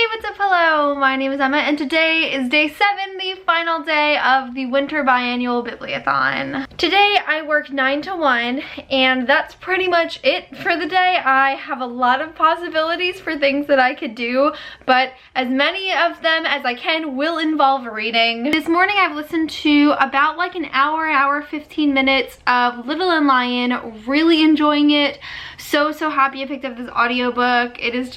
what's up? Hello, my name is Emma and today is day 7, the final day of the winter biannual Bibliothon. Today I work 9 to 1 and that's pretty much it for the day. I have a lot of possibilities for things that I could do, but as many of them as I can will involve reading. This morning I've listened to about like an hour 15 minutes of Little and Lion, really enjoying it. So happy I picked up this audiobook. It's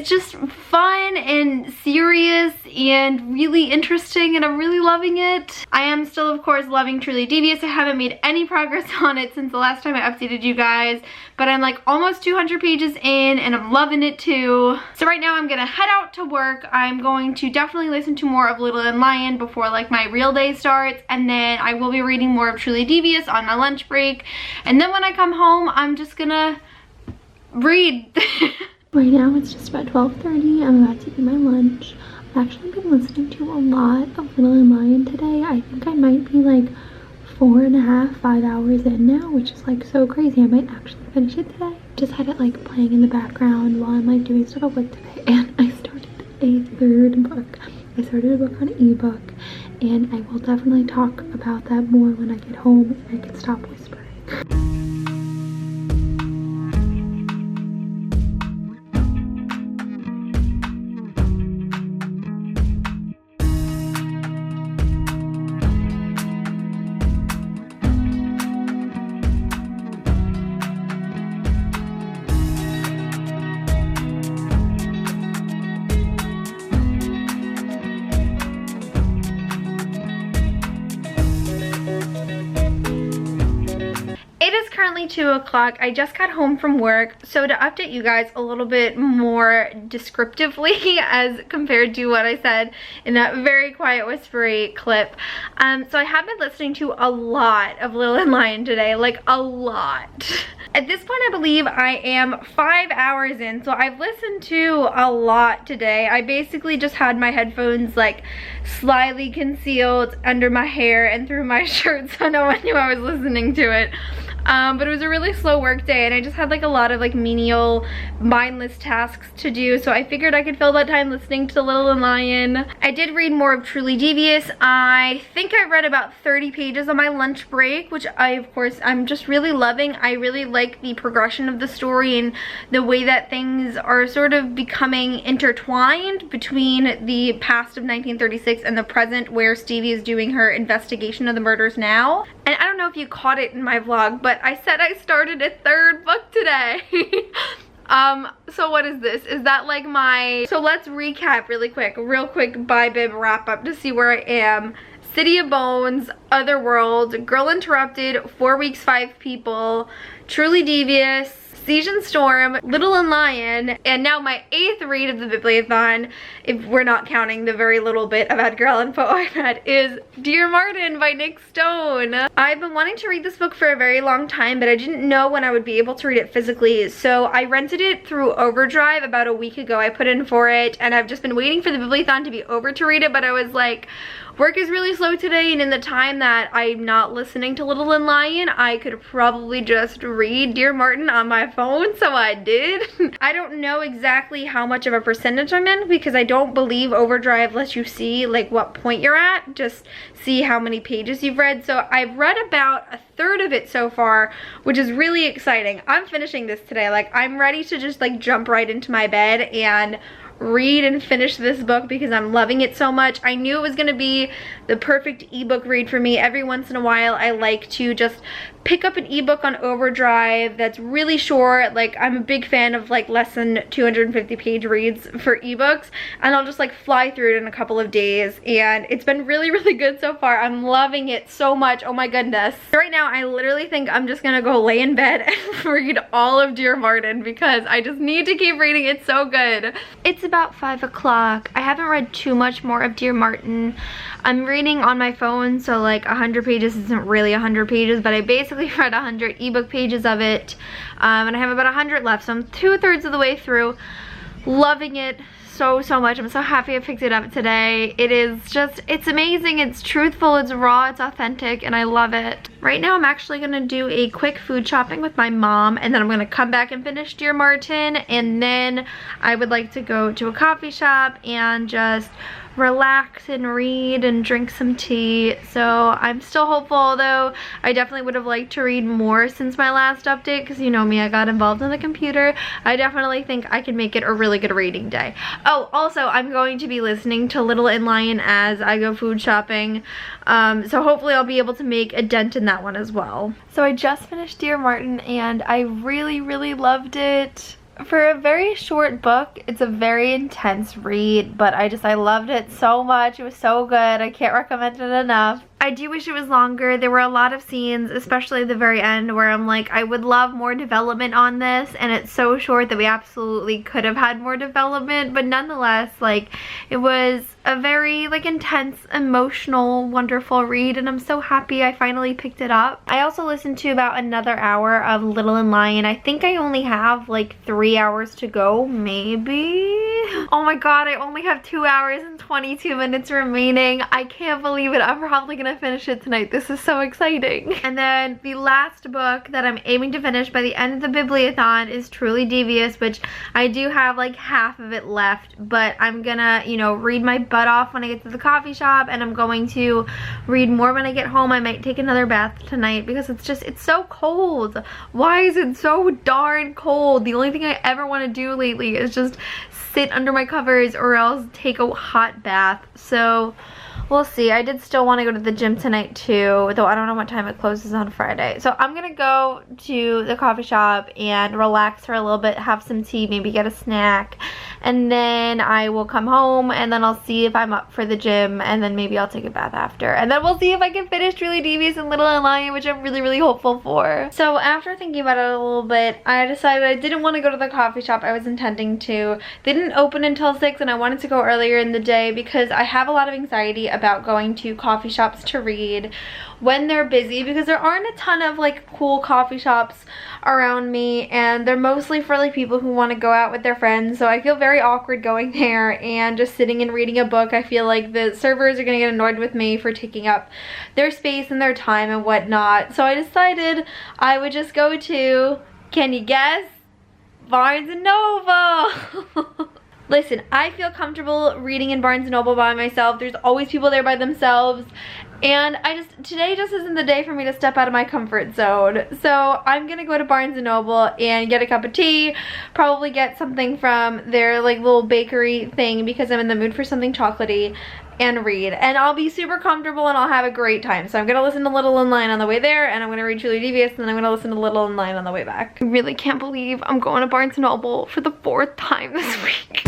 just fun and serious and really interesting and I'm really loving it. I am still of course loving Truly Devious. I haven't made any progress on it since the last time I updated you guys, but I'm like almost 200 pages in and I'm loving it too. So right now I'm gonna head out to work. I'm going to definitely listen to more of Little and Lion before like my real day starts, and then I will be reading more of Truly Devious on my lunch break, and then when I come home I'm just gonna read. Right now it's just about 12:30. I'm about to eat my lunch. I've actually been listening to a lot of Little and Lion today. I think I might be like 4.5–5 hours in now, which is like so crazy. I might actually finish it today. Just had it like playing in the background while I'm like doing stuff at work today, and I started a third book. I started a book on ebook, and I will definitely talk about that more when I get home and I can stop whispering. It is currently 2 o'clock. I just got home from work. So to update you guys a little bit more descriptively as compared to what I said in that very quiet whispery clip. So I have been listening to a lot of Little and Lion today, like a lot. At this point I believe I am 5 hours in, so I've listened to a lot today. I basically just had my headphones like slyly concealed under my hair and through my shirt so no one knew I was listening to it. But it was a really slow work day and I just had like a lot of like menial mindless tasks to do, so I figured I could fill that time listening to Little and Lion. I did read more of Truly Devious. I think I read about 30 pages on my lunch break, which I'm just really loving. I really like the progression of the story and the way that things are sort of becoming intertwined between the past of 1936 and the present, where Stevie is doing her investigation of the murders now. And I don't know if you caught it in my vlog, but I said I started a third book today. So what is this? Is that like my... So let's recap real quick Bye Bib wrap up to see where I am. City of Bones, Otherworld, Girl Interrupted, 4 Weeks 5 People, Truly Devious, Siege and Storm, Little and Lion, and now my 8th read of the Bibliothon, if we're not counting the very little bit of Edgar Allan Poe I've had, is Dear Martin by Nick Stone. I've been wanting to read this book for a very long time, but I didn't know when I would be able to read it physically, so I rented it through Overdrive about a week ago. I put in for it, and I've just been waiting for the Bibliothon to be over to read it, but I was like, work is really slow today, and in the time that I'm not listening to Little and Lion, I could probably just read Dear Martin on my phone, so I did. I don't know exactly how much of a percentage I'm in because I don't believe Overdrive lets you see like what point you're at, just see how many pages you've read. So I've read about a third of it so far, which is really exciting. I'm finishing this today. Like, I'm ready to just like jump right into my bed and read and finish this book because I'm loving it so much. I knew it was going to be the perfect ebook read for me. Every once in a while I like to just pick up an ebook on Overdrive that's really short. Like, I'm a big fan of like less than 250 page reads for ebooks, and I'll just like fly through it in a couple of days, and it's been really good so far. I'm loving it so much. Oh my goodness. Right now I literally think I'm just gonna go lay in bed and read all of Dear Martin because I just need to keep reading. It's so good. It's about 5 o'clock. I haven't read too much more of Dear Martin. I'm reading on my phone, so like 100 pages isn't really 100 pages, but I basically read 100 ebook pages of it, and I have about 100 left, so I'm 2/3 of the way through. Loving it so much. I'm so happy I picked it up today. It is just, it's amazing. It's truthful, it's raw, it's authentic, and I love it. Right now I'm actually gonna do a quick food shopping with my mom, and then I'm gonna come back and finish Dear Martin, and then I would like to go to a coffee shop and just relax and read and drink some tea. So I'm still hopeful, although I definitely would have liked to read more since my last update, because you know me, I got involved in the computer. I definitely think I can make it a really good reading day. Oh, also I'm going to be listening to Little and Lion as I go food shopping, so hopefully I'll be able to make a dent in that one as well. So I just finished Dear Martin and I really loved it. For a very short book, it's a very intense read, but I loved it so much. It was so good. I can't recommend it enough. I do wish it was longer. There were a lot of scenes, especially at the very end, where I'm like, I would love more development on this, and it's so short that we absolutely could have had more development, but nonetheless, like, it was a very, like, intense, emotional, wonderful read, and I'm so happy I finally picked it up. I also listened to about another hour of Little and Lion. I think I only have, like, 3 hours to go, maybe? Oh my god, I only have 2 hours and 22 minutes remaining. I can't believe it. I'm probably gonna finish it tonight. This is so exciting. And then the last book that I'm aiming to finish by the end of the Bibliothon is Truly Devious, which I do have like half of it left, but I'm gonna, you know, read my butt off when I get to the coffee shop, and I'm going to read more when I get home. I might take another bath tonight because it's so cold. Why is it so darn cold? The only thing I ever want to do lately is just sit under my covers or else take a hot bath. So we'll see. I did still want to go to the gym tonight too, though I don't know what time it closes on Friday. So I'm gonna go to the coffee shop and relax for a little bit, have some tea, maybe get a snack, and then I will come home, and then I'll see if I'm up for the gym, and then maybe I'll take a bath after, and then we'll see if I can finish Truly Devious and Little and Lion, which I'm really hopeful for. So after thinking about it a little bit, I decided I didn't want to go to the coffee shop I was intending to. They didn't open until 6, and I wanted to go earlier in the day because I have a lot of anxiety about going to coffee shops to read when they're busy, because there aren't a ton of like cool coffee shops around me, and they're mostly for like people who want to go out with their friends. So I feel very awkward going there and just sitting and reading a book. I feel like the servers are gonna get annoyed with me for taking up their space and their time and whatnot. So I decided I would just go to, can you guess? Barnes & Noble. Listen, I feel comfortable reading in Barnes & Noble by myself. There's always people there by themselves. And today just isn't the day for me to step out of my comfort zone. So I'm gonna go to Barnes & Noble and get a cup of tea, probably get something from their like little bakery thing because I'm in the mood for something chocolatey, and read. And I'll be super comfortable and I'll have a great time. So I'm gonna listen to Little and Lion on the way there, and I'm gonna read Truly Devious, and then I'm gonna listen to Little and Lion on the way back. I really can't believe I'm going to Barnes & Noble for the 4th time this week.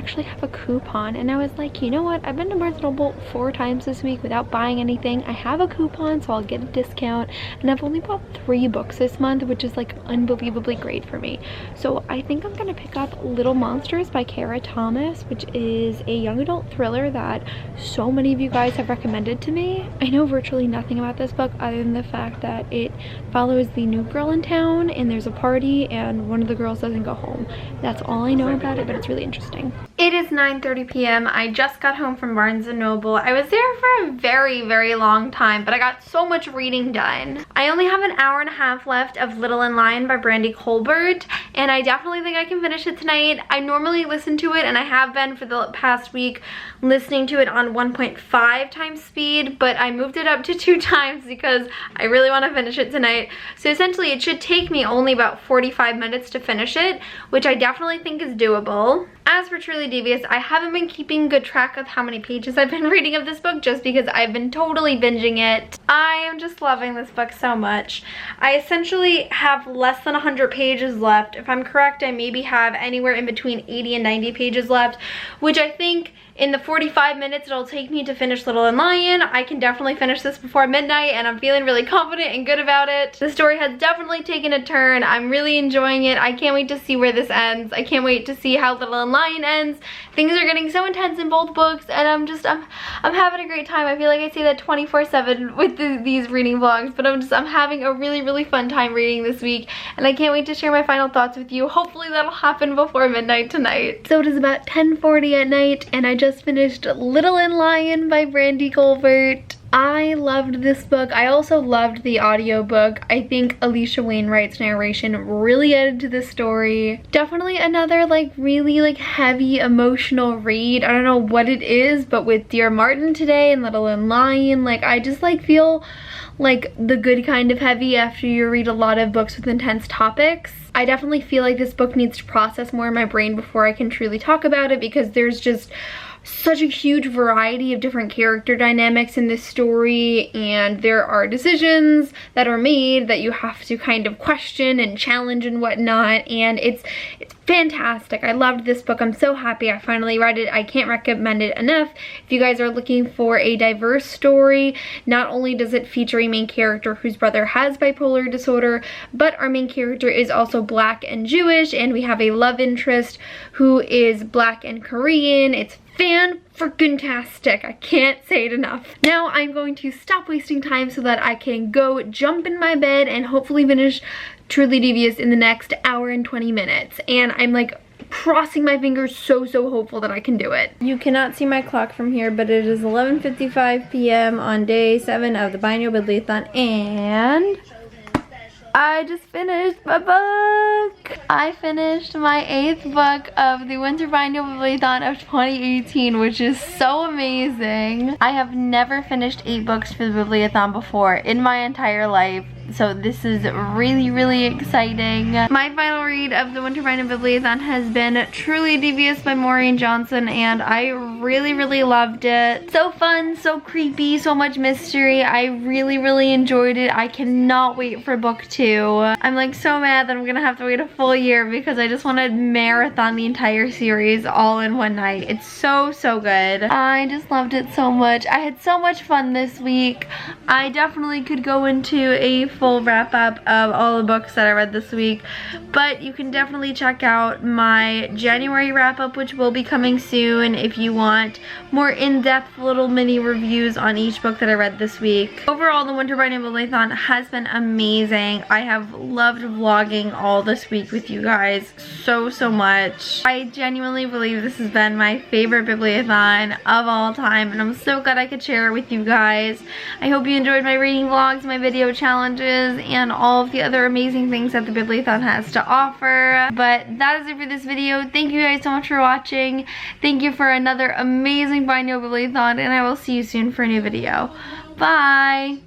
actually have a coupon, and I was like, you know what, I've been to Barnes & Noble 4 times this week without buying anything. I have a coupon, so I'll get a discount, and I've only bought 3 books this month, which is like unbelievably great for me. So I think I'm gonna pick up Little Monsters by Kara Thomas, which is a young adult thriller that so many of you guys have recommended to me. I know virtually nothing about this book other than the fact that it follows the new girl in town, and there's a party and one of the girls doesn't go home. That's all I know about it, but it's really interesting. It is 9:30 p.m. I just got home from Barnes & Noble. I was there for a very, very long time, but I got so much reading done. I only have an hour and a half left of Little and Lion by Brandy Colbert, and I definitely think I can finish it tonight. I normally listen to it, and I have been for the past week listening to it on 1.5 times speed, but I moved it up to 2 times because I really want to finish it tonight. So essentially it should take me only about 45 minutes to finish it, which I definitely think is doable. As for Truly Devious, I haven't been keeping good track of how many pages I've been reading of this book just because I've been totally binging it. I am just loving this book so much. I essentially have less than 100 pages left. If I'm correct, I maybe have anywhere in between 80 and 90 pages left, which I think in the 45 minutes it'll take me to finish Little and Lion, I can definitely finish this before midnight, and I'm feeling really confident and good about it. The story has definitely taken a turn. I'm really enjoying it. I can't wait to see where this ends. I can't wait to see how Little and Lion ends. Things are getting so intense in both books, and I'm having a great time. I feel like I say that 24/7 with these reading vlogs, but I'm having a really, really fun time reading this week, and I can't wait to share my final thoughts with you. Hopefully that'll happen before midnight tonight. So it is about 10:40 at night, and I just finished Little and Lion by Brandy Colbert. I loved this book. I also loved the audiobook. I think Alicia Wainwright's narration really added to the story. Definitely another like really like heavy emotional read. I don't know what it is, but with Dear Martin today and Little and Lion, like I just like feel like the good kind of heavy after you read a lot of books with intense topics. I definitely feel like this book needs to process more in my brain before I can truly talk about it, because there's just such a huge variety of different character dynamics in this story, and there are decisions that are made that you have to kind of question and challenge and whatnot, and it's fantastic. I loved this book. I'm so happy I finally read it. I can't recommend it enough. If you guys are looking for a diverse story, not only does it feature a main character whose brother has bipolar disorder, but our main character is also Black and Jewish, and we have a love interest who is Black and Korean. It's fan-freaking-tastic. I can't say it enough. Now I'm going to stop wasting time so that I can go jump in my bed and hopefully finish Truly Devious in the next hour and 20 minutes. And I'm like crossing my fingers, so hopeful that I can do it. You cannot see my clock from here, but it is 11:55 p.m. on day 7 of the Biannual Bibliothon, and I just finished my book. I finished my 8th book of the Winter Biannual Bibliothon of 2018, which is so amazing. I have never finished 8 books for the Bibliothon before in my entire life, so this is really exciting. My final read of the Winter Biannual Bibliothon has been Truly Devious by Maureen Johnson, and I really loved it. So fun, so creepy, so much mystery. I really enjoyed it. I cannot wait for book 2. I'm like so mad that I'm gonna have to wait a full year because I just want to marathon the entire series all in one night. It's so good. I just loved it so much. I had so much fun this week. I definitely could go into a full wrap up of all the books that I read this week, but you can definitely check out my January wrap up, which will be coming soon, if you want more in-depth little mini reviews on each book that I read this week. Overall, the Winter Biannual Bibliothon has been amazing. I have loved vlogging all this week with you guys so much. I genuinely believe this has been my favorite Bibliothon of all time, and I'm so glad I could share it with you guys. I hope you enjoyed my reading vlogs, my video challenges, and all of the other amazing things that the Bibliothon has to offer. But that is it for this video. Thank you guys so much for watching. Thank you for another amazing Biannual Bibliothon, and I will see you soon for a new video. Bye!